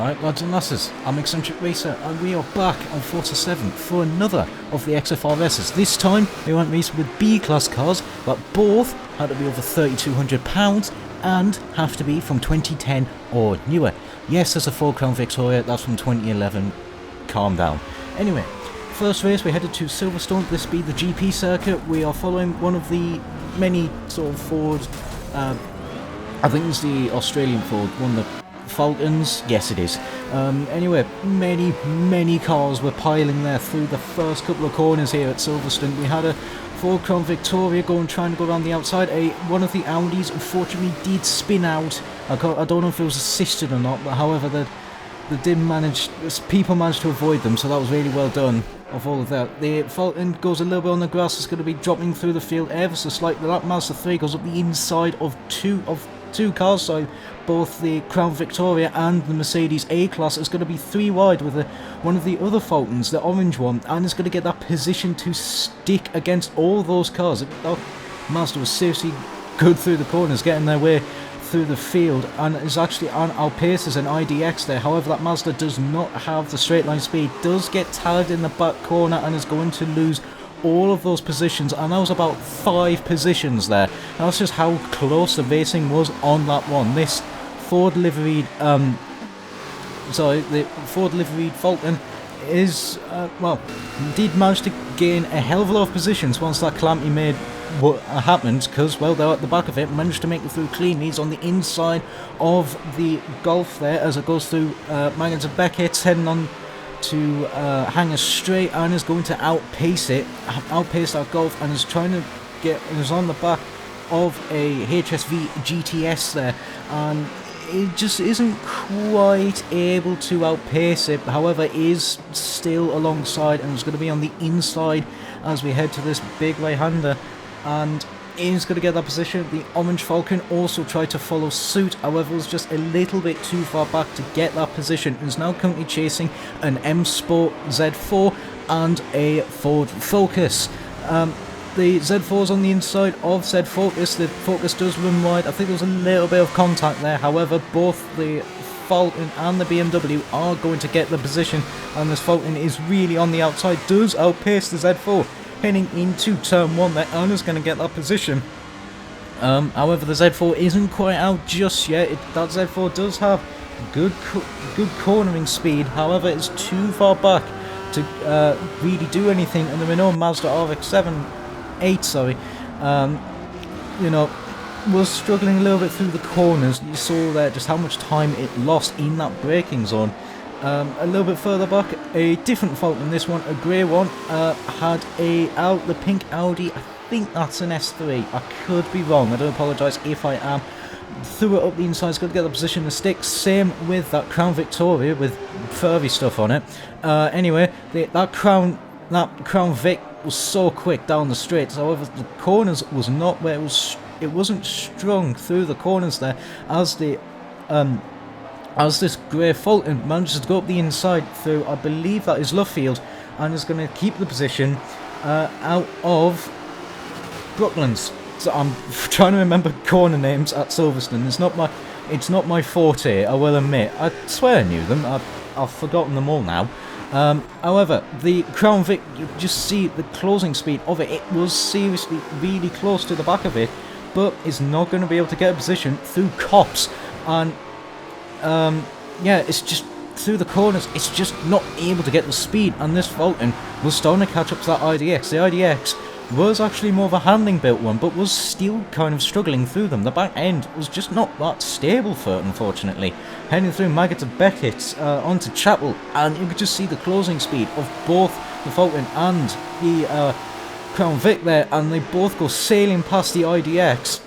Alright lads and lasses, I'm Xcentric Racer and we are back on Forza 7 for another of the XFRSs. This time we went racing with B-class cars that both had to be over £3,200 and have to be from 2010 or newer. Yes, there's a 4 Crown Victoria, that's from 2011, calm down. Anyway, first race we headed to Silverstone, this be the GP circuit. We are following one of the many sort of Ford, I think it's the Australian Ford, one of the Falcons, yes it is. Anyway, many cars were piling there through the first couple of corners here at Silverstone. We had a 4 Crown Victoria trying to go around the outside. One of the Audis unfortunately did spin out. I don't know if it was assisted or not, but however people managed to avoid them, so that was really well done of all of that. The Falcon goes a little bit on the grass, it's going to be dropping through the field ever so slightly. That Mazda 3 goes up the inside of two cars, so both the Crown Victoria and the Mercedes A-Class is going to be 3 wide with one of the other Falcons, the orange one, and it's going to get that position to stick against all those cars. Mazda was seriously good through the corners, getting their way through the field, and is actually outpaces an IDX there. However, that Mazda does not have the straight line speed, does get tagged in the back corner and is going to lose all of those positions, and that was about 5 positions there. That's just how close the racing was on that one. This Ford liveried, the Ford liveried Falcon is, did manage to gain a hell of a lot of positions once that calamity made what happened, because, well, they're at the back of it, managed to make it through cleanly. He's on the inside of the Golf there as it goes through Magnets of Beckett's, heading on to hang a straight, and is going to outpace that Golf, and is on the back of a HSV GTS there, and it just isn't quite able to outpace it. However, is still alongside and is going to be on the inside as we head to this big right-hander, and is going to get that position. The orange Falcon also tried to follow suit, however was just a little bit too far back to get that position, and is now currently chasing an M Sport Z4 and a Ford Focus. The Z4 is on the inside of Z Focus. The Focus does run wide. I think there was a little bit of contact there, however both the Falcon and the BMW are going to get the position, and this Falcon is really on the outside, does outpace the Z4 heading into turn 1 there, and is going to get that position. However, the Z4 isn't quite out just yet. That Z4 does have good cornering speed, however it's too far back to really do anything, and there are no Mazda RX-7 8, sorry, was struggling a little bit through the corners. You saw there just how much time it lost in that braking zone. A little bit further back, a different Falcon, this one, a grey one, had the pink Audi, I think that's an S3, I could be wrong, I do apologise if I am. Threw it up the inside, it's got to get the position to stick. Same with that Crown Victoria with furry stuff on it. Anyway, that Crown Vic was so quick down the straights, however the corners was not where it wasn't strung through the corners there, as this grey Falcon manages to go up the inside through, I believe that is Luffield, and is going to keep the position out of Brooklands. So I'm trying to remember corner names at Silverstone. It's not my forte, I will admit. I swear I knew them. I've forgotten them all now. However, the Crown Vic, you just see the closing speed of it. It was seriously really close to the back of it, but is not going to be able to get a position through cops. And it's just through the corners, it's just not able to get the speed. And this Falcon was starting to catch up to that IDX. The IDX was actually more of a handling built one, but was still kind of struggling through them. The back end was just not that stable for it, unfortunately. Heading through Maggotts of Beckett's onto Chapel, and you could just see the closing speed of both the Falcon and the Crown Vic there, and they both go sailing past the IDX.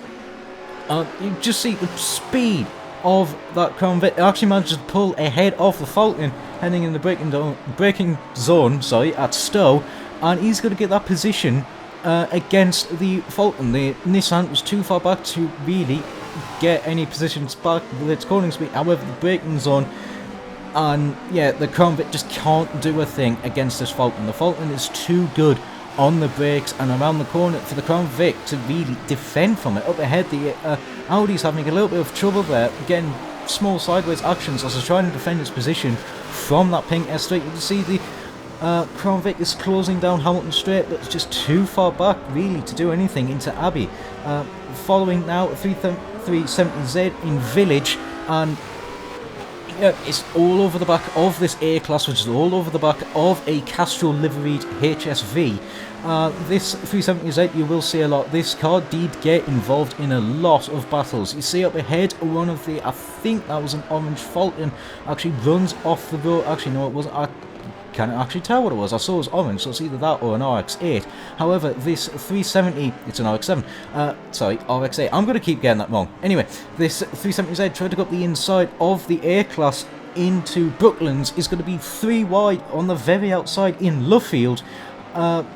You just see the speed of that Crown Vic. It actually manages to pull ahead of the Falcon, heading in the braking zone at Stowe, and he's going to get that position against the Falcon. The Nissan was too far back to really get any positions back with its cornering speed. However, the braking zone, and the Crown Vic just can't do a thing against this Falcon. The Falcon is too good on the brakes and around the corner for the Crown Vic to really defend from it. Up ahead, the Audi's having a little bit of trouble there, getting small sideways actions as it's trying to defend its position from that pink S straight. You can see the Crown Vic is closing down Hamilton Straight, but it's just too far back really to do anything into Abbey. Following now 370Z in Village, and yeah, it's all over the back of this A-Class, which is all over the back of a Castrol liveried HSV. This 370Z, you will see a lot. This car did get involved in a lot of battles. You see up ahead, one of the, I think that was an orange Falcon, actually runs off the road. Actually, no, it wasn't. I can't actually tell what it was. I saw it was orange, so it's either that or an RX-8. However, this 370, it's an RX-7. Sorry, RX-8. I'm going to keep getting that wrong. Anyway, this 370Z tried to go up the inside of the A-Class into Brooklands. Is going to be 3 wide on the very outside in Luffield. And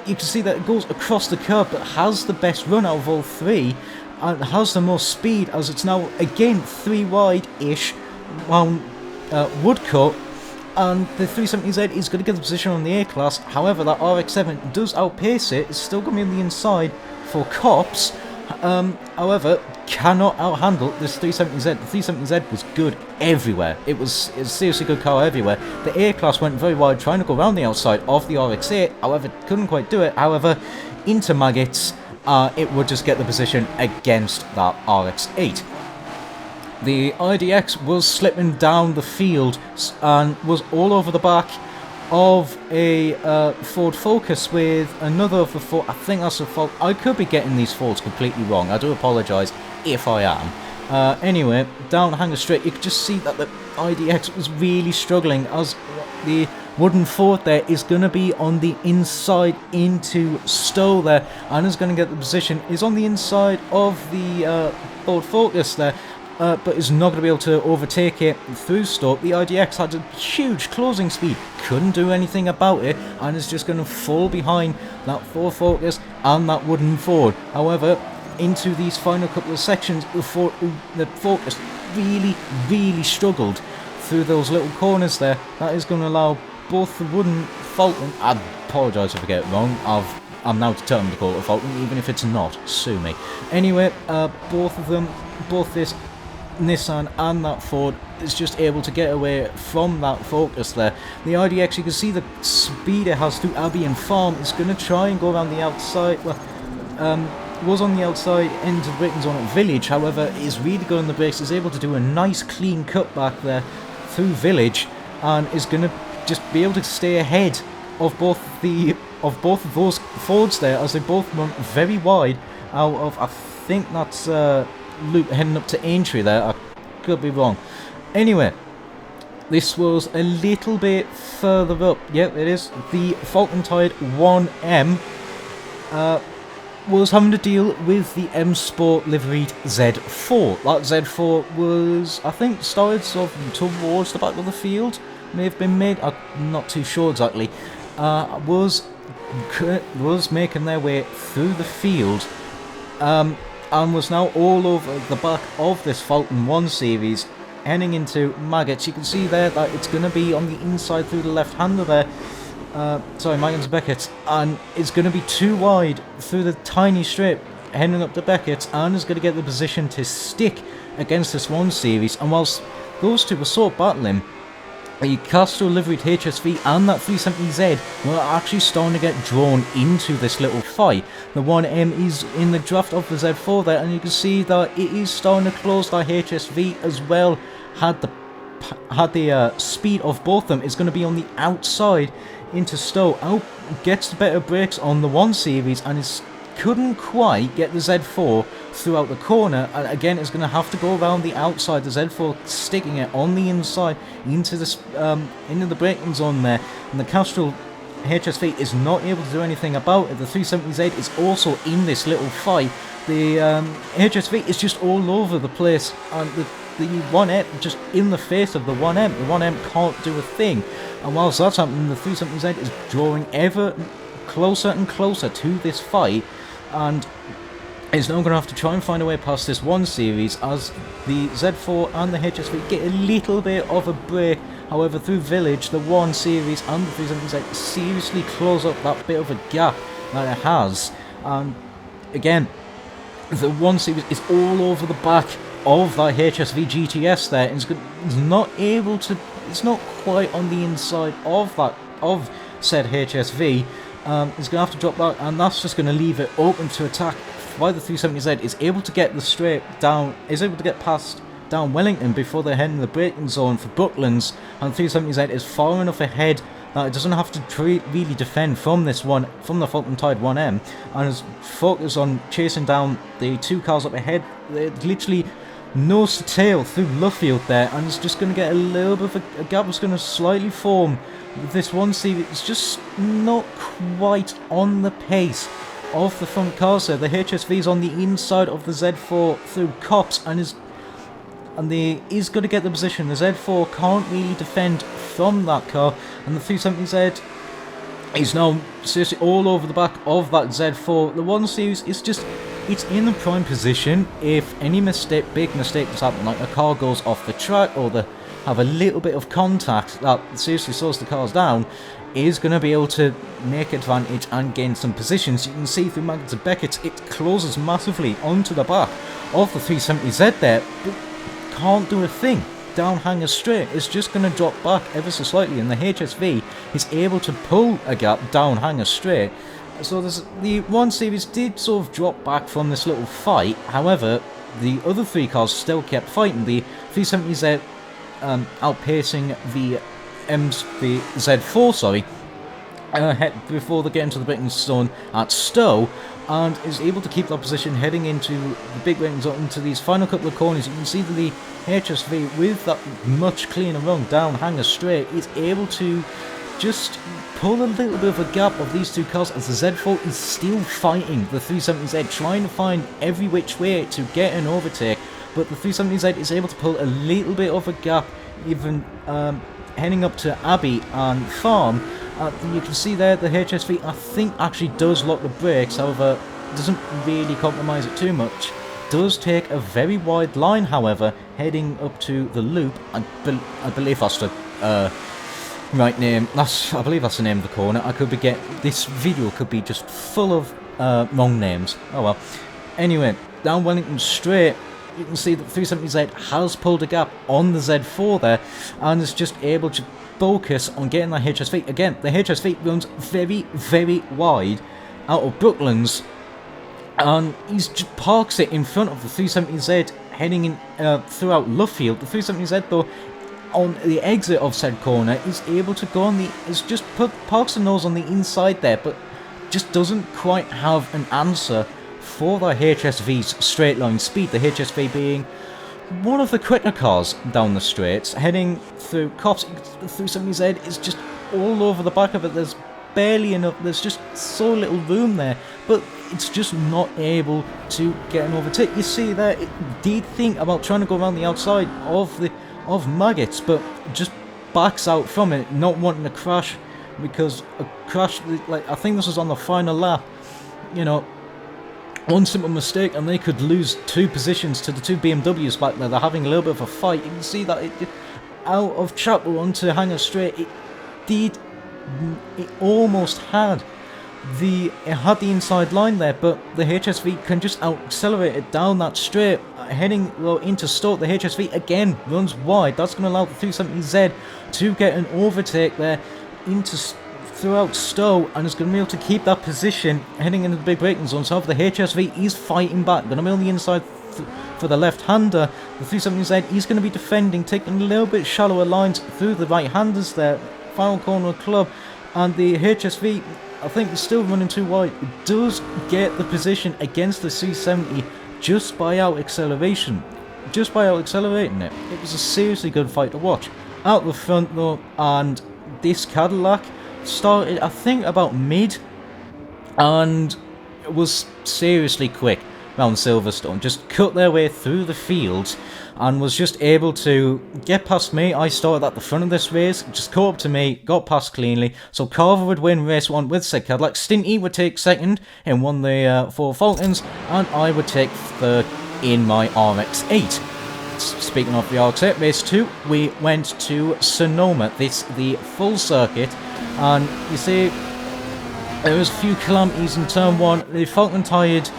you can see that it goes across the curb, but has the best run out of all 3, and has the most speed, as it's now again 3 wide-ish round Woodcut. And the 370Z is going to get the position on the A-Class. However, that RX-7 does outpace it. It's still going to be on the inside for Cops. However, cannot outhandle this 370Z. The 370Z was good everywhere. It was a seriously good car everywhere. The A-Class went very wide, trying to go around the outside of the RX-8. However, couldn't quite do it. However, into Maggots, it would just get the position against that RX-8. The IDX was slipping down the field and was all over the back of a Ford Focus with another of the Ford. I think that's a Ford. I could be getting these Fords completely wrong. I do apologise if I am. Anyway, down Hanger Straight, you could just see that the IDX was really struggling, as the wooden Ford there is going to be on the inside into Stowe there, and is going to get the position. Is on the inside of the Ford Focus there. But is not going to be able to overtake it through Stoke. The IDX had a huge closing speed, couldn't do anything about it, and is just going to fall behind that Ford Focus and that wooden Ford. However, into these final couple of sections, the Focus really struggled through those little corners there. That is going to allow both the wooden Falcon, I apologise if I get it wrong, I'm now determined to call it a Falcon, even if it's not, sue me. Anyway, both of them, both this Nissan and that Ford, is just able to get away from that Focus there. The IDX, you can see the speed it has through Abbey and Farm. It's going to try and go around the outside. Well, was on the outside end of Britain's on at Village, however, is really good on the brakes, is able to do a nice clean cut back there through Village, and is going to just be able to stay ahead of both of those Fords there, as they both run very wide out of, I think that's loop heading up to Aintree there. I could be wrong. Anyway, this was a little bit further up. Yep, it is. The Falcon Tide 1M was having to deal with the M Sport liveried Z4. That Z4 was, I think, started sort of towards the back of the field. May have been made. I'm not too sure exactly. Was making their way through the field. And was now all over the back of this Falcon 1 series, heading into Maggots. You can see there that it's going to be on the inside through the left-hander there. Sorry, Maggots Beckett, and it's going to be too wide through the tiny strip, heading up to Beckett, and is going to get the position to stick against this 1 series. And whilst those two were sort of battling, the Castrol liveried HSV and that 370Z were actually starting to get drawn into this little fight. The 1M is in the draft of the Z4 there, and you can see that it is starting to close that HSV as well. Had the speed of both of them, is going to be on the outside into Stowe. Out gets the better brakes on the 1 series, and couldn't quite get the Z4 throughout the corner, and again it's going to have to go around the outside, the Z4 sticking it on the inside into the braking zone there, and the Castrol HSV is not able to do anything about it. The 370Z is also in this little fight. The HSV is just all over the place, and the 1M just in the face of the 1M. The 1M can't do a thing, and whilst that's happening, the 370Z is drawing ever closer and closer to this fight, and is now going to have to try and find a way past this 1 series, as the Z4 and the HSV get a little bit of a break. However, through Village, the 1 series and the 370Z seriously close up that bit of a gap that it has. And again, the 1 series is all over the back of that HSV GTS there, and it's not able to, it's not quite on the inside of that, of said HSV. It's going to have to drop back, and that's just going to leave it open to attack. Why the 370Z is able to get the straight down, is able to get past down Wellington before they're heading the braking zone for Brooklands, and 370Z is far enough ahead that it doesn't have to really defend from this one, from the Falcon Tide 1M, and is focused on chasing down the two cars up ahead. There's literally nose to tail through Luffield there, and it's just going to get a little bit of a gap that's going to slightly form. This one CV is just not quite on the pace of the front cars there. The HSV is on the inside of the Z4 through Cops, and is going to get the position. The Z4 can't really defend from that car, and the 370Z is now seriously all over the back of that Z4. The 1 Series is just, it's in the prime position. If any mistake, big mistake has happened, like a car goes off the track or they have a little bit of contact that seriously slows the cars down, is going to be able to make advantage and gain some positions. You can see through Maggots and Beckett, it closes massively onto the back of the 370Z there, but can't do a thing. Down hanger straight, it's just going to drop back ever so slightly, and the HSV is able to pull a gap down hanger straight. So the 1 Series did sort of drop back from this little fight. However, the other 3 cars still kept fighting. The 370Z outpacing the Z4, sorry, before they get into the braking zone at Stowe, and is able to keep that position heading into the big braking zone, into these final couple of corners. You can see that the HSV, with that much cleaner run down hanger straight, is able to just pull a little bit of a gap of these 2 cars, as the Z4 is still fighting the 370Z, trying to find every which way to get an overtake, but the 370Z is able to pull a little bit of a gap, even heading up to Abbey and Farm. You can see there the HSV, I think, actually does lock the brakes. However, doesn't really compromise it too much. Does take a very wide line, however, heading up to the loop. I believe that's the right name. I believe that's the name of the corner. I could be this video could be just full of wrong names. Oh well. Anyway, down Wellington straight, you can see that 370Z has pulled a gap on the Z4 there, and is just able to focus on getting that HSV. Again, the HSV runs very, very wide out of Brooklands, and he just parks it in front of the 370Z heading in throughout Luffield. The 370Z, though, on the exit of said corner, is able to go on the, is just parks the nose on the inside there, but just doesn't quite have an answer for the HSV's straight line speed. The HSV being one of the quicker cars down the straights, heading through Cops. The 370Z is just all over the back of it. There's barely enough, there's just so little room there, but it's just not able to get an overtake. You see there, it did think about trying to go around the outside of Maggots, but just backs out from it, not wanting to crash, because a crash, like, I think this was on the final lap, you know, one simple mistake and they could lose 2 positions to the 2 BMWs back there. They're having a little bit of a fight. You can see that it out of Chapel onto hanger straight, it almost had the inside line there, but the HSV can just accelerate it down that straight, heading low into Stoke. The HSV again runs wide. That's going to allow the 370Z to get an overtake there into throughout Stowe, and is going to be able to keep that position heading into the big braking zone. So the HSV is fighting back, going to be on the inside for the left-hander. The 370Z is going to be defending, taking a little bit shallower lines through the right-handers there. Final corner club, and the HSV, I think, is still running too wide. It does get the position against the 370 just by out-acceleration. Just by out-accelerating it. It was a seriously good fight to watch. Out the front though, and this Cadillac started, I think, about mid, and was seriously quick round Silverstone. Just cut their way through the fields and was just able to get past me. I started at the front of this race, just caught up to me, got past cleanly. So Carver would win race 1 with said Cadillac. Stinty would take second in one of the 4 Falcons, and I would take third in my RX-8. Speaking of the RX-8, race 2, we went to Sonoma. This the full circuit, and you see there was a few calamities in turn 1. The Falcon tired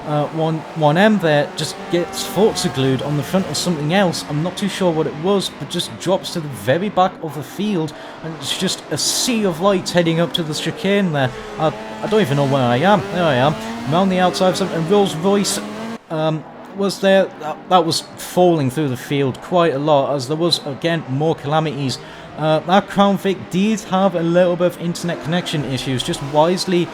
1M there just gets Forza glued on the front of something else. I'm not too sure what it was, but just drops to the very back of the field, and it's just a sea of lights heading up to the chicane there. I don't even know where I am. There I am. I'm on the outside of something, and Rolls Royce was there. That was falling through the field quite a lot, as there was, again, more calamities. That Crown Vic did have a little bit of internet connection issues, just wisely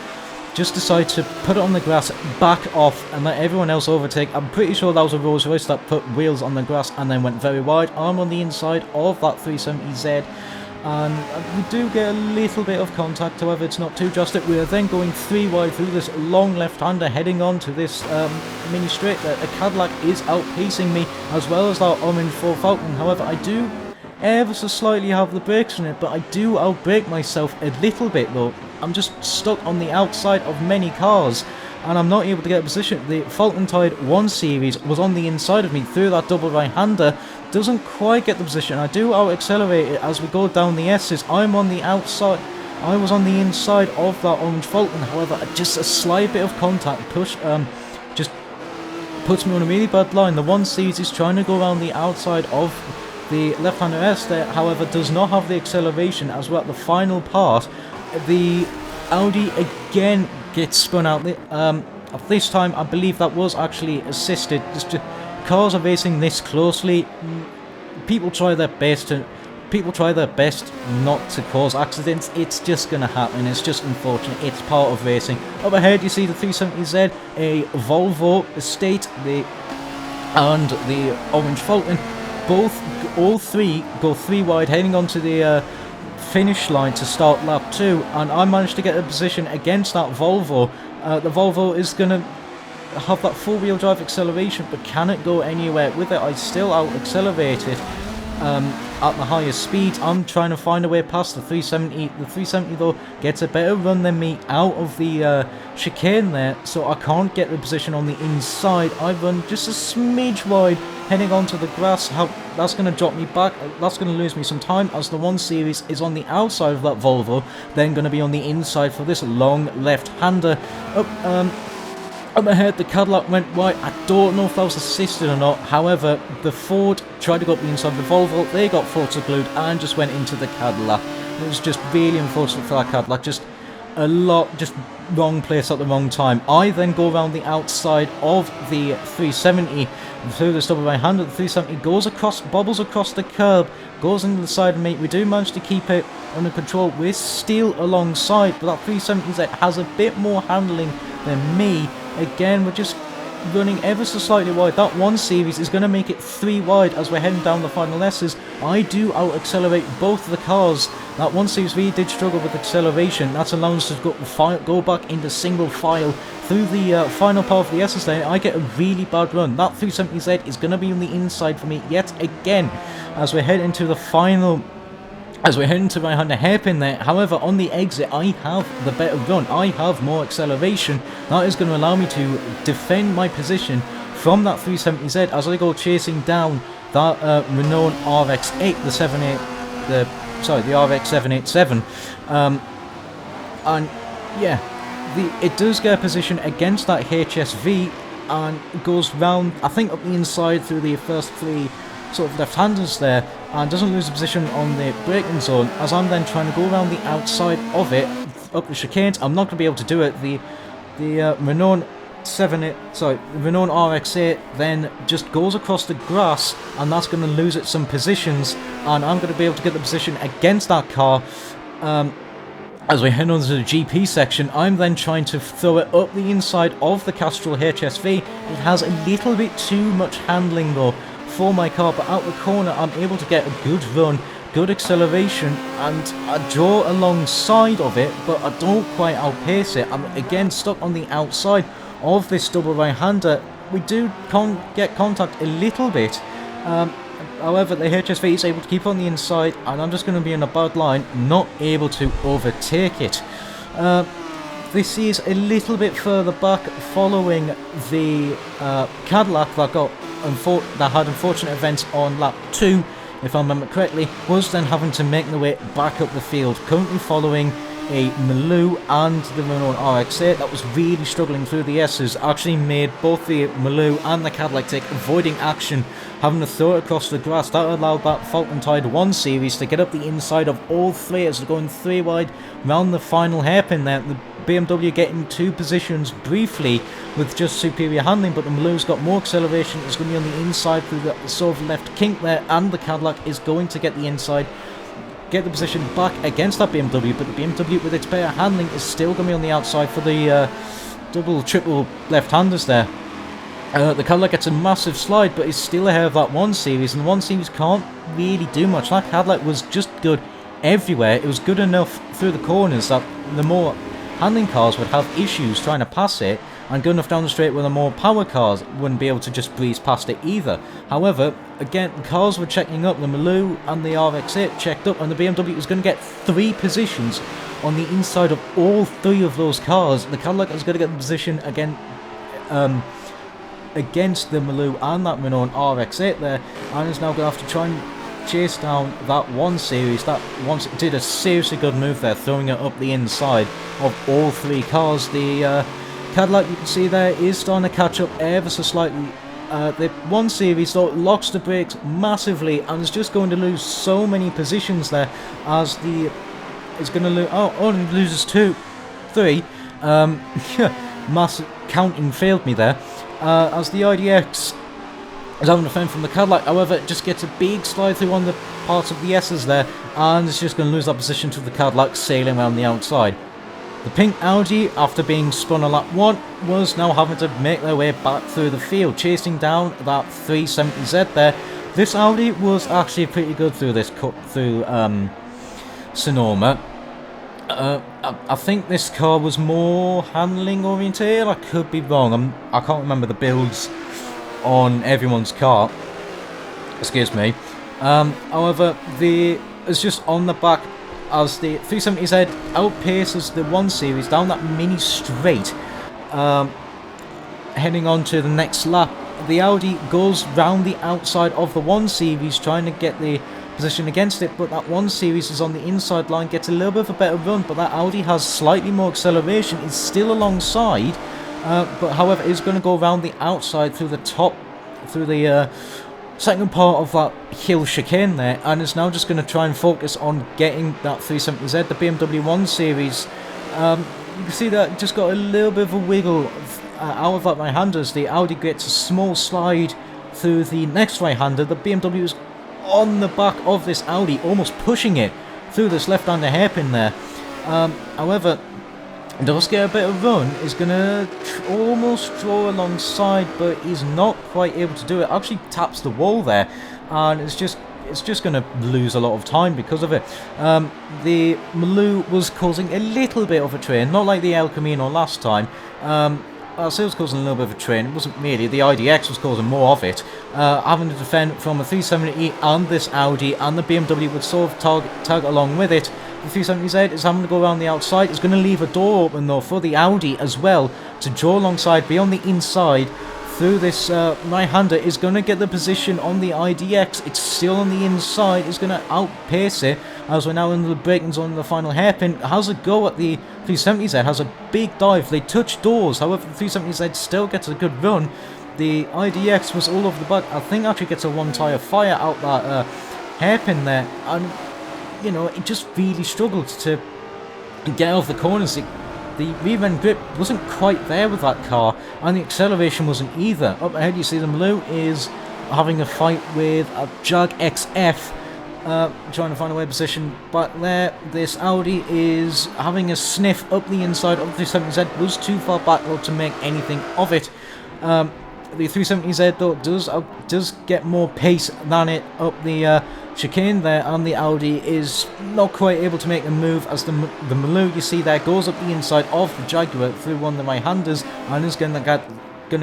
decide to put it on the grass, back off, and let everyone else overtake. I'm pretty sure that was a Rolls Royce that put wheels on the grass and then went very wide. I'm on the inside of that 370Z, and we do get a little bit of contact, however it's not too drastic. We are then going 3 wide through this long left-hander, heading on to this mini straight there. A Cadillac is outpacing me, as well as that orange Ford Falcon. However, I do ever so slightly have the brakes on it, but I do outbrake myself a little bit though. I'm just stuck on the outside of many cars, and I'm not able to get a position. The Falcon Tide 1 Series was on the inside of me through that double right-hander, doesn't quite get the position. I do out-accelerate it as we go down the S's. I'm on the outside. I was on the inside of that orange Falcon, however, just a slight bit of contact just puts me on a really bad line. The 1 Series is trying to go around the outside of the left-hander S there, however, does not have the acceleration, as we're at the final part. The Audi again gets spun out. This time, I believe that was actually assisted. Cars are racing this closely. People try their best not to cause accidents. It's just gonna happen. It's just unfortunate. It's part of racing. Up ahead, you see the 370Z, a Volvo Estate, and the orange Falcon. All three go 3 wide, heading onto the finish line to start lap 2, and I managed to get a position against that Volvo. The Volvo is going to have that 4-wheel drive acceleration, but can it go anywhere with it? I still out-accelerated at the highest speed. I'm trying to find a way past the 370. The 370 though gets a better run than me out of the chicane there, so I can't get the position on the inside. I run just a smidge wide, heading onto the grass. That's going to drop me back. That's going to lose me some time, as the 1 Series is on the outside of that Volvo, then going to be on the inside for this long left-hander. Up ahead, the Cadillac went wide. I don't know if that was assisted or not. However, the Ford tried to go up the inside of the Volvo. They got Forza glued and just went into the Cadillac. It was just really unfortunate for that Cadillac. Just wrong place at the wrong time. I then go around the outside of the 370 through this double right-hander. The 370 bobbles across the curb, goes into the side of me. We do manage to keep it under control. We're still alongside, but that 370Z has a bit more handling than me. Again, we're just running ever so slightly wide. That 1 Series is going to make it 3 wide as we're heading down the final S's. I do out-accelerate both of the cars. That 1 Series really did struggle with acceleration. That's allowing us to go back into single file through the final part of the S's there. I get a really bad run. That 370Z is going to be on the inside for me yet again as we're heading into the final. As we're heading to right-hander hairpin there. However, on the exit, I have the better run. I have more acceleration. That is going to allow me to defend my position from that 370Z as I go chasing down that Renault RX-8, the RX 787. And yeah, it does get a position against that HSV and goes round, I think, up the inside through the first 3 sort of left-handers there, and doesn't lose a position on the braking zone, as I'm then trying to go around the outside of it up the chicanes. I'm not going to be able to do it. The Renault RX-8 then just goes across the grass, and that's going to lose it some positions, and I'm going to be able to get the position against that car. As we head on to the GP section, I'm then trying to throw it up the inside of the Castrol HSV. It has a little bit too much handling though for my car, but out the corner I'm able to get a good run, good acceleration, and I draw alongside of it, but I don't quite outpace it. I'm again stuck on the outside of this double right-hander. We do get contact a little bit, however the HSV is able to keep on the inside, and I'm just going to be in a bad line, not able to overtake it. This is a little bit further back, following the Cadillac that had unfortunate events on lap 2, if I remember correctly, was then having to make the way back up the field. Currently following a Maloo and the Renault RX-8 that was really struggling through the S's, actually made both the Maloo and the Cadillac take avoiding action, having to throw it across the grass. That allowed that Falcon Tide 1 Series to get up the inside of all three as they're going 3 wide round the final hairpin there. The BMW getting 2 positions briefly with just superior handling, but the Maloo's got more acceleration. It's going to be on the inside through the sort of left kink there, and the Cadillac is going to get the inside, get the position back against that BMW, but the BMW with its better handling is still going to be on the outside for the double, triple left-handers there. The Cadillac gets a massive slide, but is still ahead of that 1 Series, and the 1 Series can't really do much. That Cadillac was just good everywhere. It was good enough through the corners that the more handling cars would have issues trying to pass it, and good enough down the straight where the more power cars wouldn't be able to just breeze past it either. However, again, cars were checking up. The Maloo and the RX-8 checked up, and the BMW was going to get 3 positions on the inside of all 3 of those cars. The Cadillac is going to get the position again against the Maloo and that Renault RX-8 there, and is now going to have to try and chase down that 1 Series. That once did a seriously good move there, throwing it up the inside of all 3 cars. The Cadillac, you can see there, is starting to catch up ever so slightly. The 1 Series though locks the brakes massively and is just going to lose so many positions there as the it's going to lose. Oh, only loses 2, 3. Massive counting failed me there. As the IDX is having a fend from the Cadillac, however, it just gets a big slide through one of the parts of the S's there, and it's just going to lose that position to the Cadillac sailing around the outside. The pink Audi, after being spun on lap 1, was now having to make their way back through the field, chasing down that 370Z there. This Audi was actually pretty good through this cut through Sonoma. I think this car was more handling oriented. I could be wrong. I can't remember the builds on everyone's car. Excuse me. However, it's just on the back as the 370Z outpaces the 1 Series down that mini straight, heading on to the next lap. The Audi goes round the outside of the 1 Series trying to get the position against it, but that 1 Series is on the inside line, gets a little bit of a better run, but that Audi has slightly more acceleration, is still alongside, but however is going to go around the outside through the top, through the second part of that hill chicane there, and is now just going to try and focus on getting that 370Z, the BMW 1 Series. You can see that just got a little bit of a wiggle out of that right-hander as the Audi gets a small slide through the next right-hander. The BMW is on the back of this Audi, almost pushing it through this left-hander hairpin there. However, does get a bit of run, is going to almost draw alongside, but he's not quite able to do it. Actually taps the wall there, and it's just going to lose a lot of time because of it. The Maloo was causing a little bit of a train, not like the El Camino last time. I'll say it was causing a little bit of a train. It wasn't really. The IDX was causing more of it. Having to defend from a 370E and this Audi, and the BMW would sort of tag along with it. The 370Z is having to go around the outside. It's going to leave a door open though for the Audi as well to draw alongside, be on the inside through this right-hander. Is going to get the position on the IDX. It's still on the inside. It's going to outpace it as we're now in the braking zone in the final hairpin. Has a go at the 370Z, has a big dive. They touch doors, however the 370Z still gets a good run. The IDX was all over the back. I think actually gets a 1 tyre fire out that hairpin there, and you know, it just really struggled to get off the corners. The rear end grip wasn't quite there with that car, and the acceleration wasn't either. Up ahead you see the Maloo is having a fight with a Jag XF, trying to find a way position, but there this Audi is having a sniff up the inside of the 370Z, was too far back though to make anything of it. The 370Z though does get more pace than it up the chicane there, and the Audi is not quite able to make a move as the Maloo you see there goes up the inside of the Jaguar through one of the right-handers and is going to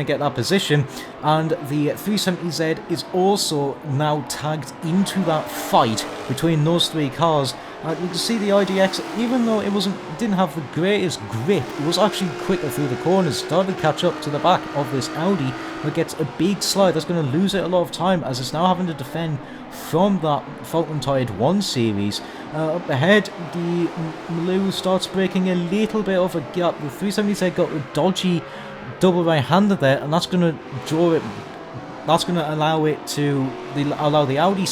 get that position, and the 370Z is also now tagged into that fight between those 3 cars You can see the IDX, even though it didn't have the greatest grip, it was actually quicker through the corners, started to catch up to the back of this Audi, but gets a big slide that's going to lose it a lot of time as it's now having to defend from that Falcon Tired 1 series. Up ahead, the Maloo starts breaking a little bit of a gap. The 370Z got a dodgy double right-hander there, and that's going to draw it. That's going to allow the Audi,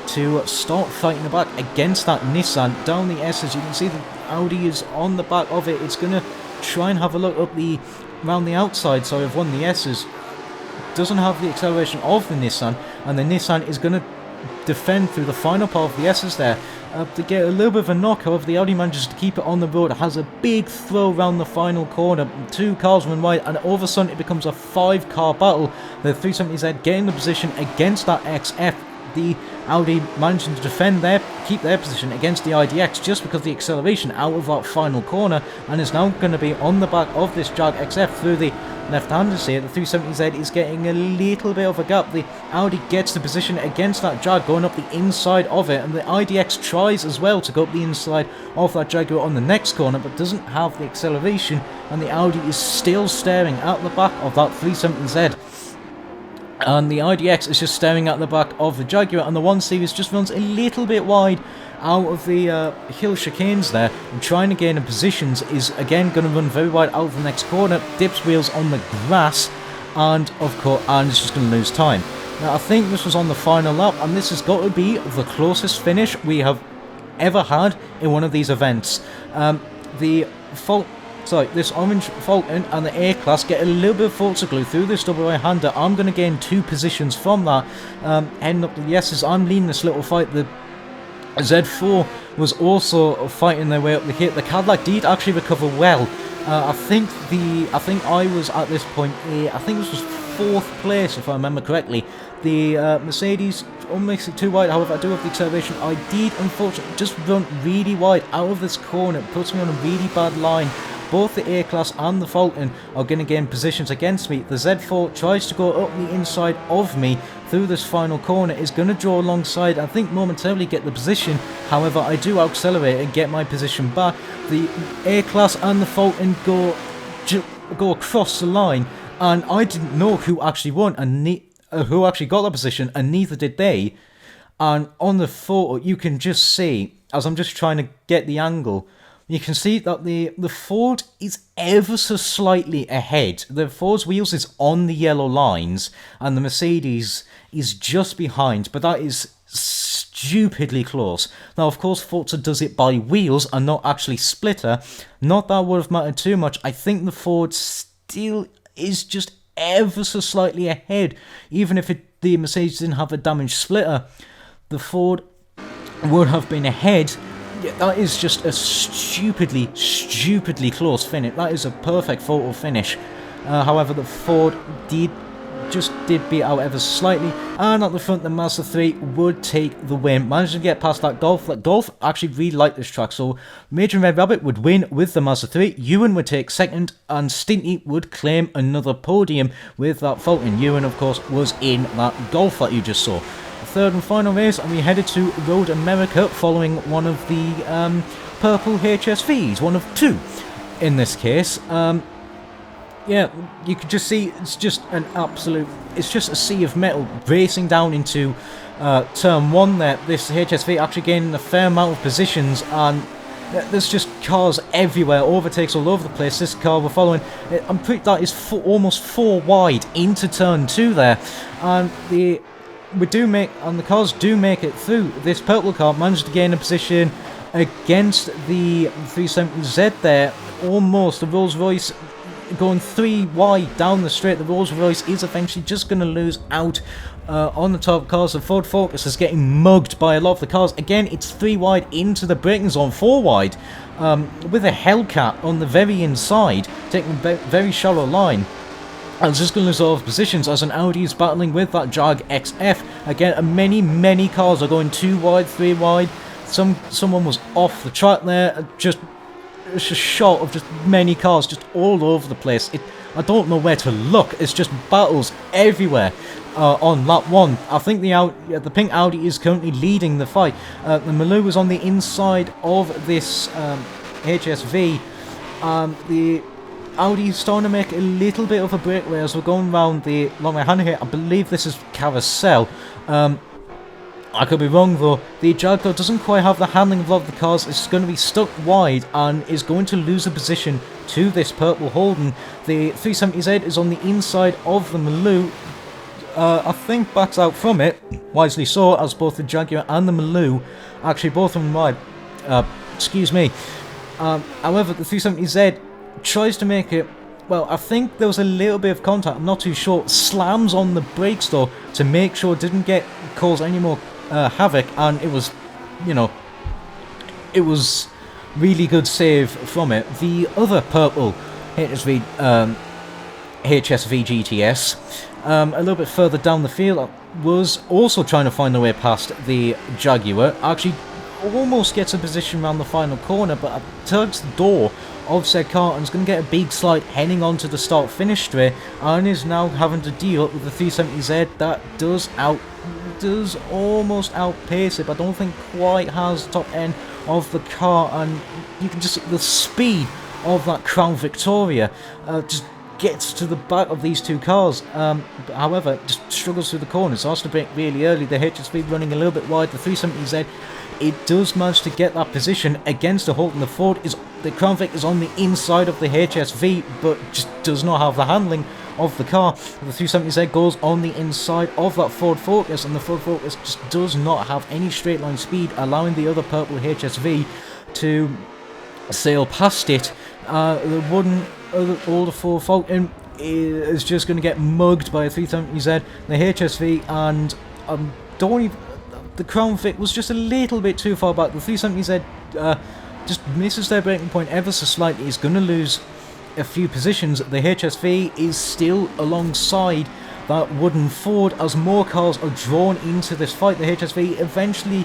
to start fighting the back against that Nissan down the S's. You can see the Audi is on the back of it. It's going to try and have a look up around the outside. So of one of the S's, doesn't have the acceleration of the Nissan, and the Nissan is going to defend through the final part of the S's there to get a little bit of a knock. However, the Audi manages to keep it on the road. It has a big throw around the final corner. 2 cars run wide, and all of a sudden it becomes a 5-car battle. The 370Z getting the position against that XF. The Audi managing to defend keep their position against the IDX just because of the acceleration out of that final corner, and is now going to be on the back of this Jag XF through the left-handers here. The 370Z is getting a little bit of a gap. The Audi gets the position against that Jag, going up the inside of it, and the IDX tries as well to go up the inside of that Jaguar on the next corner, but doesn't have the acceleration, and the Audi is still staring at the back of that 370Z. And the IDX is just staring at the back of the Jaguar, and the 1 Series just runs a little bit wide out of the hill chicanes there, and trying to gain in positions is again going to run very wide out of the next corner, dips wheels on the grass, and of course, and it's just going to lose time. Now I think this was on the final lap, and this has got to be the closest finish we have ever had in one of these events. This orange Falcon and the A-Class get a little bit of Forza glue through this double right-hander. I'm going to gain 2 positions from that, heading up to the S's. I'm leading this little fight. The Z4 was also fighting their way up the hit. The Cadillac did actually recover well. I think I was at this point, I think this was 4th place if I remember correctly. The Mercedes almost too wide, however I do have the acceleration. I did unfortunately just run really wide out of this corner. It puts me on a really bad line. Both the A-Class and the Falcon are going to gain positions against me. The Z4 tries to go up the inside of me through this final corner, is going to draw alongside, I think momentarily get the position. However, I do accelerate and get my position back. The A-Class and the Falcon go across the line, and I didn't know who actually won and who actually got the position, and neither did they. And on the photo, you can just see, as I'm just trying to get the angle, you can see that the Ford is ever so slightly ahead. The Ford's wheels is on the yellow lines, and the Mercedes is just behind, but that is stupidly close. Now, of course, Forza does it by wheels and not actually splitter. Not that would have mattered too much. I think the Ford still is just ever so slightly ahead. Even if the Mercedes didn't have a damaged splitter, the Ford would have been ahead. Yeah, that is just a stupidly close finish. That is a perfect photo finish. However, the Ford did beat out ever slightly, and at the front the Mazda 3 would take the win. Managed to get past that Golf. That Golf actually really liked this track, so Major and Red Rabbit would win with the Mazda 3. Ewan would take 2nd, and Stinty would claim another podium with that Falcon. Ewan, of course, was in that Golf that you just saw. 3rd and final race, and we headed to Road America following one of the purple HSVs, one of 2 in this case. Yeah, you could just see it's just a sea of metal racing down into turn 1 there. This HSV actually gaining a fair amount of positions, and there's just cars everywhere, overtakes all over the place. This car we're following, I'm pretty, that is almost 4 wide into turn 2 there, and the cars do make it through. This purple car managed to gain a position against the 370Z there, almost. The Rolls Royce going 3 wide down the straight. The Rolls Royce is eventually just going to lose out on the top cars. The Ford Focus is getting mugged by a lot of the cars. Again, it's 3 wide into the braking zone, 4 wide, with a Hellcat on the very inside, taking a very shallow line. And it's just going to lose all of positions as an Audi is battling with that Jag XF. Again, many cars are going 2 wide, 3 wide. Someone was off the track there. It's a shot of just many cars just all over the place. I don't know where to look. It's just battles everywhere. on lap 1. I think the pink Audi is currently leading the fight. The Maloo was on the inside of this HSV. The Audi is starting to make a little bit of a breakaway as we're going around the long right hand here. I believe this is Carousel. I could be wrong though. The Jaguar doesn't quite have the handling of a lot of the cars. It's going to be stuck wide and is going to lose a position to this purple Holden. The 370Z is on the inside of the Maloo. I think backs out from it, wisely so, as both the Jaguar and the Maloo, actually both of them ride. Excuse me. However, the 370Z tries to make it, well, I think there was a little bit of contact, I'm not too sure, slams on the brakes though to make sure it didn't cause any more havoc, and it was, you know, it was really good save from it. The other purple HSV GTS, a little bit further down the field, was also trying to find a way past the Jaguar. Actually almost gets a position around the final corner, but tugs the door of said car and is going to get a big slide heading onto the start-finish straight, and is now having to deal with the 370Z that does almost outpace it, but I don't think quite has the top end of the car, and you can just see the speed of that Crown Victoria just gets to the back of these two cars. However, just struggles through the corners, so has to brake really early. The HSV running a little bit wide, the 370Z, it does manage to get that position against the Holden. The Crown Vic is on the inside of the HSV, but just does not have the handling of the car. The 370Z goes on the inside of that Ford Focus, and the Ford Focus just does not have any straight line speed, allowing the other purple HSV to sail past it. The older Ford Falcon is just going to get mugged by a 370Z, the HSV, and the Crown Vic was just a little bit too far back. The 370Z just misses their braking point ever so slightly. Is going to lose a few positions. The HSV is still alongside that wooden Ford as more cars are drawn into this fight. The HSV eventually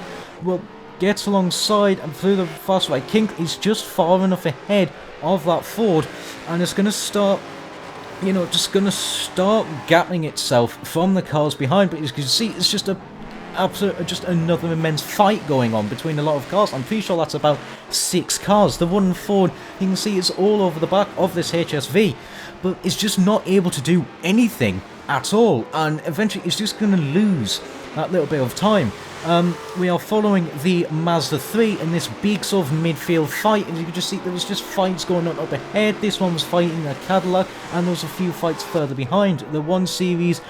gets alongside and through the fast right kink. He's just far enough ahead of that Ford, and it's going to start, just going to start gapping itself from the cars behind. But as you can see, it's just just another immense fight going on between a lot of cars. I'm pretty sure that's about 6 cars. The wooden Ford, you can see, it's all over the back of this HSV, but it's just not able to do anything at all, and eventually it's just going to lose that little bit of time. We are following the Mazda 3 in this big sort of midfield fight, and you can just see there was just fights going on up ahead. This one was fighting a Cadillac, and there was a few fights further behind. The 1 Series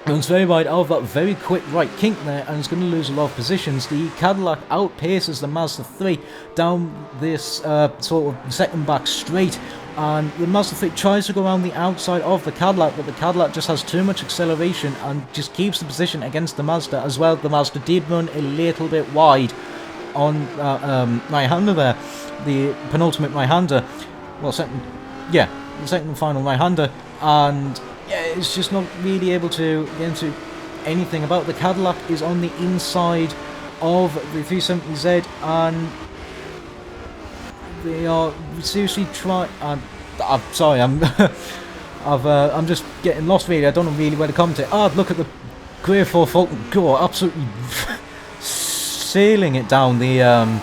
runs very wide out of that very quick right kink there, and is going to lose a lot of positions. The Cadillac outpaces the Mazda 3 down this sort of second back straight, and the Mazda 3 tries to go around the outside of the Cadillac, but the Cadillac just has too much acceleration and just keeps the position against the Mazda as well. The Mazda did run a little bit wide on right-hander there, the penultimate right-hander, the second and final right-hander, and yeah, it's just not really able to get into anything about. The Cadillac is on the inside of the 370Z, and they are seriously trying. I'm sorry, I'm just getting lost really. I don't know really where to commentate. Look at the Grey 4 Falcon go, absolutely sailing it down the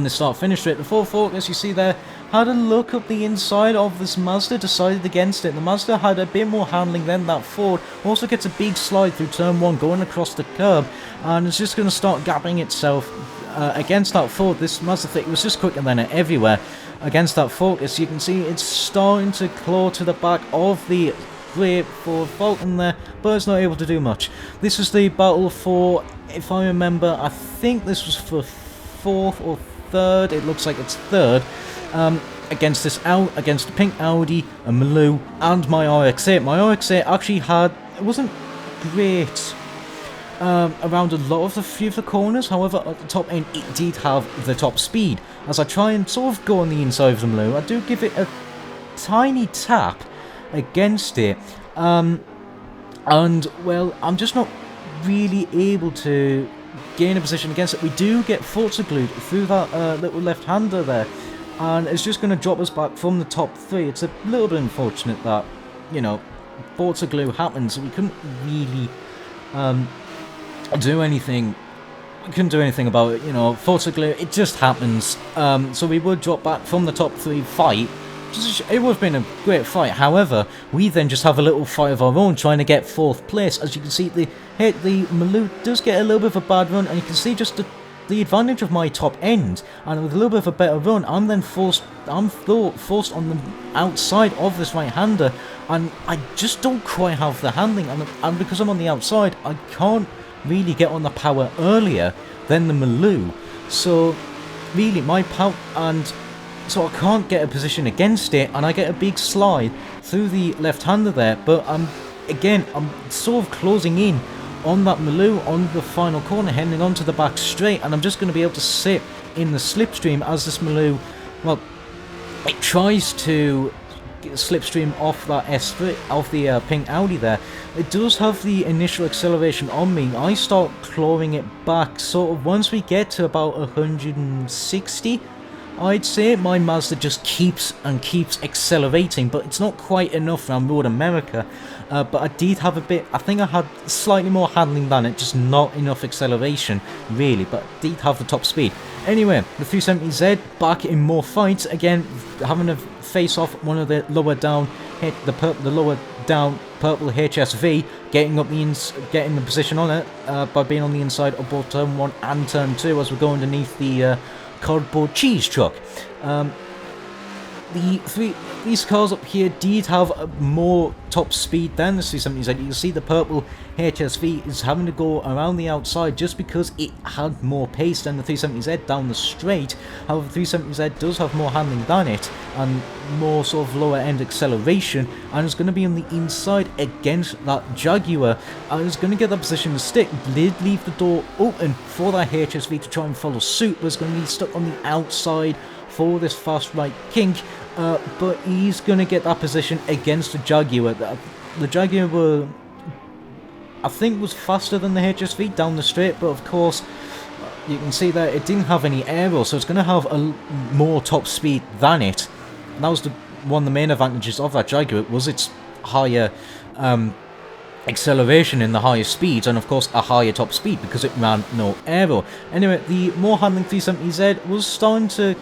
start finish straight. The 4 Focus, you see there, had a look up the inside of this Mazda, decided against it. The Mazda had a bit more handling than that Ford. Also gets a big slide through turn 1 going across the curb, and it's just going to start gapping itself against that Ford. This Mazda 3 was just quicker than it everywhere against that Focus. You can see it's starting to claw to the back of the Grey Ford Falcon there, but it's not able to do much. This is the battle for, if I remember, I think this was for 4th or 3rd. It looks like it's 3rd. Against the pink Audi, a Maloo, and my RX-8. My RX-8 actually it wasn't great around a lot of the few of the corners. However, at the top end, it did have the top speed. As I try and sort of go on the inside of the Maloo, I do give it a tiny tap against it, and well, I'm just not really able to gain a position against it. We do get Forza glued through that little left-hander there, and it's just going to drop us back from the top 3. It's a little bit unfortunate that, Forza glue happened, so we couldn't really do anything. We couldn't do anything about it, you know. Forza glue, it just happens. So we would drop back from the top 3 fight. It would have been a great fight. However, we then just have a little fight of our own trying to get 4th place. As you can see, the Maloo does get a little bit of a bad run, and you can see just the advantage of my top end, and with a little bit of a better run, I'm then forced on the outside of this right-hander, and I just don't quite have the handling, and because I'm on the outside, I can't really get on the power earlier than the Maloo. So really, my power, and so I can't get a position against it, and I get a big slide through the left-hander there, but I'm sort of closing in on that Maloo on the final corner, heading onto the back straight, and I'm just going to be able to sit in the slipstream as this Maloo, well, it tries to slipstream off that S3, off the pink Audi there. It does have the initial acceleration on me. I start clawing it back, sort of once we get to about 160, I'd say my Mazda just keeps accelerating, but it's not quite enough around Road America. But I did have a bit, I think I had slightly more handling than it, just not enough acceleration, really, but I did have the top speed. Anyway, the 370Z back in more fights, again, having to face off one of the lower down, the lower down purple HSV, getting the position on it by being on the inside of both turn 1 and turn 2 as we go underneath the cardboard cheese truck. These cars up here did have more top speed than the 370Z. You can see the purple HSV is having to go around the outside just because it had more pace than the 370Z down the straight. However, the 370Z does have more handling than it and more sort of lower end acceleration, and it's going to be on the inside against that Jaguar, and it's going to get that position to stick. Did leave the door open for that HSV to try and follow suit, but it's going to be stuck on the outside for this fast right kink, but he's going to get that position against the Jaguar. The Jaguar I think was faster than the HSV down the straight, but of course you can see that it didn't have any aero, so it's going to have more top speed than it. And that was one of the main advantages of that Jaguar, was its higher acceleration in the higher speeds, and of course a higher top speed because it ran no aero. Anyway, the more handling 370Z was starting to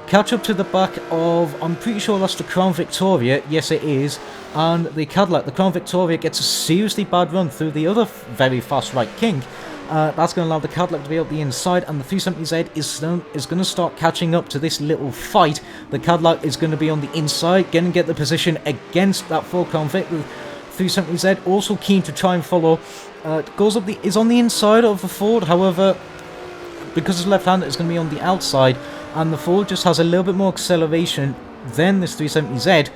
catch up to the back of, I'm pretty sure that's the Crown Victoria, yes it is, and the Cadillac. The Crown Victoria gets a seriously bad run through the other very fast right kink. That's going to allow the Cadillac to be out the inside, and the 370Z is going to start catching up to this little fight. The Cadillac is going to be on the inside, going to get the position against that full Crown Vic. The 370Z also keen to try and follow. Is on the inside of the Ford, however, because it's left-handed, it's going to be on the outside, and the Ford just has a little bit more acceleration than this 370Z,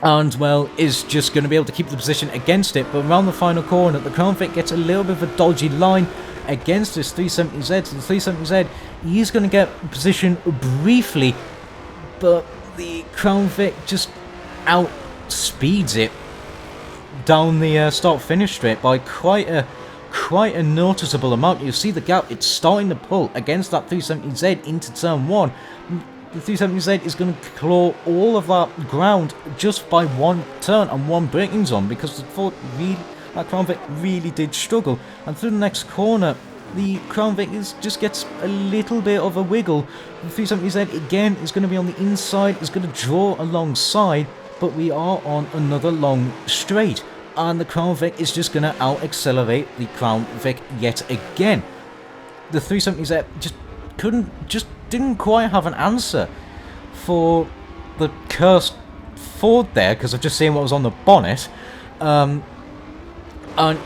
and well, is just going to be able to keep the position against it. But around the final corner, the Crown Vic gets a little bit of a dodgy line against this 370Z. So the 370Z, he's going to get position briefly, but the Crown Vic just outspeeds it down the start-finish straight by quite a noticeable amount. You see the gap, it's starting to pull against that 370Z into turn 1. The 370Z is going to claw all of that ground just by one turn and one braking zone, because that Crown Vic really did struggle. And through the next corner, the Crown Vic just gets a little bit of a wiggle. The 370Z again is going to be on the inside, is going to draw alongside, but we are on another long straight, and the Crown Vic is just going to out-accelerate the Crown Vic yet again. The 370Z just didn't quite have an answer for the cursed Ford there, because I've just seen what was on the bonnet. And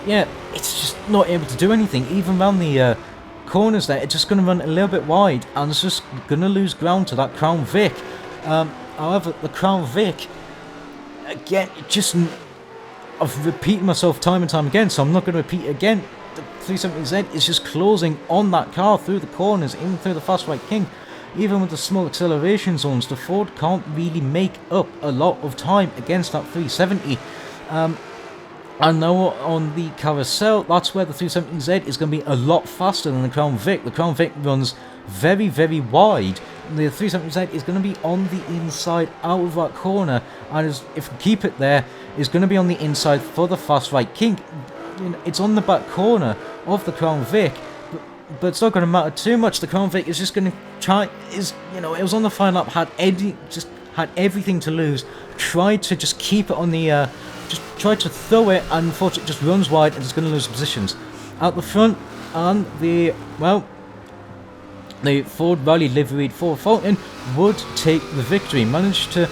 yeah, it's just not able to do anything. Even around the corners there, it's just going to run a little bit wide, and it's just going to lose ground to that Crown Vic. However, the Crown Vic, again, I've repeated myself time and time again, so I'm not going to repeat again. The 370Z is just closing on that car through the corners, even through the fast right king. Even with the small acceleration zones, the Ford can't really make up a lot of time against that 370. And now on the carousel, that's where the 370Z is going to be a lot faster than the Crown Vic. The Crown Vic runs very, very wide, the 370Z is going to be on the inside out of that corner, and if we keep it there, is going to be on the inside for the fast right kink. It's on the back corner of the Crown Vic, but it's not going to matter too much. The Crown Vic is just going to try, it was on the final lap, had everything to lose, tried to just keep it on the, just tried to throw it, and unfortunately it just runs wide and it's going to lose positions. Out the front, and the Ford Rally liveried Ford Falcon would take the victory. Managed to,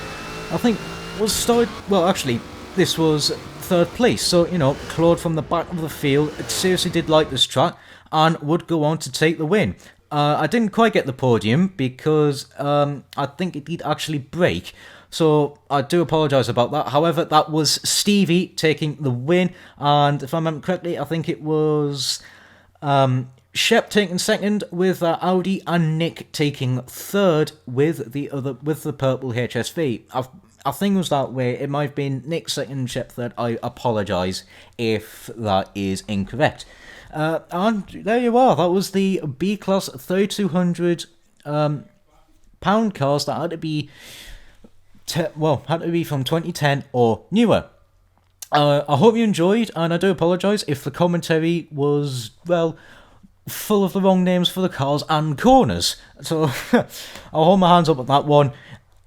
I think, actually, this was third place. So, Claude from the back of the field seriously did like this track and would go on to take the win. I didn't quite get the podium because I think it did actually break. So I do apologise about that. However, that was Stevie taking the win. And if I remember correctly, I think it was Shep taking second with Audi, and Nick taking third with the purple HSV. I think it was that way. It might have been Nick second, Shep third. I apologise if that is incorrect. And there you are. That was the B-Class 3200 pound cars that had to be from 2010 or newer. I hope you enjoyed, and I do apologise if the commentary was, full of the wrong names for the cars and corners. So I'll hold my hands up at that one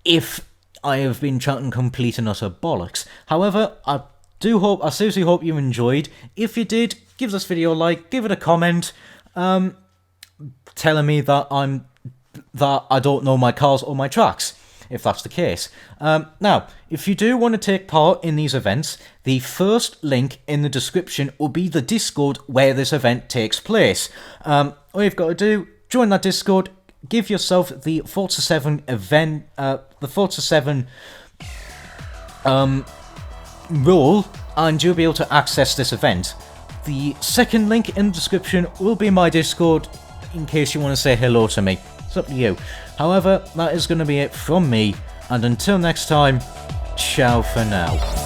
if I have been chatting complete and utter bollocks. However, I seriously hope you enjoyed. If you did, give this video a like, give it a comment, telling me that I don't know my cars or my tracks, if that's the case. Now, if you do want to take part in these events, the first link in the description will be the Discord where this event takes place. All you've got to do, join that Discord, give yourself the Forza 7 event, the Forza 7 role, and you'll be able to access this event. The second link in the description will be my Discord, in case you want to say hello to me. It's up to you. However, that is going to be it from me, and until next time, ciao for now.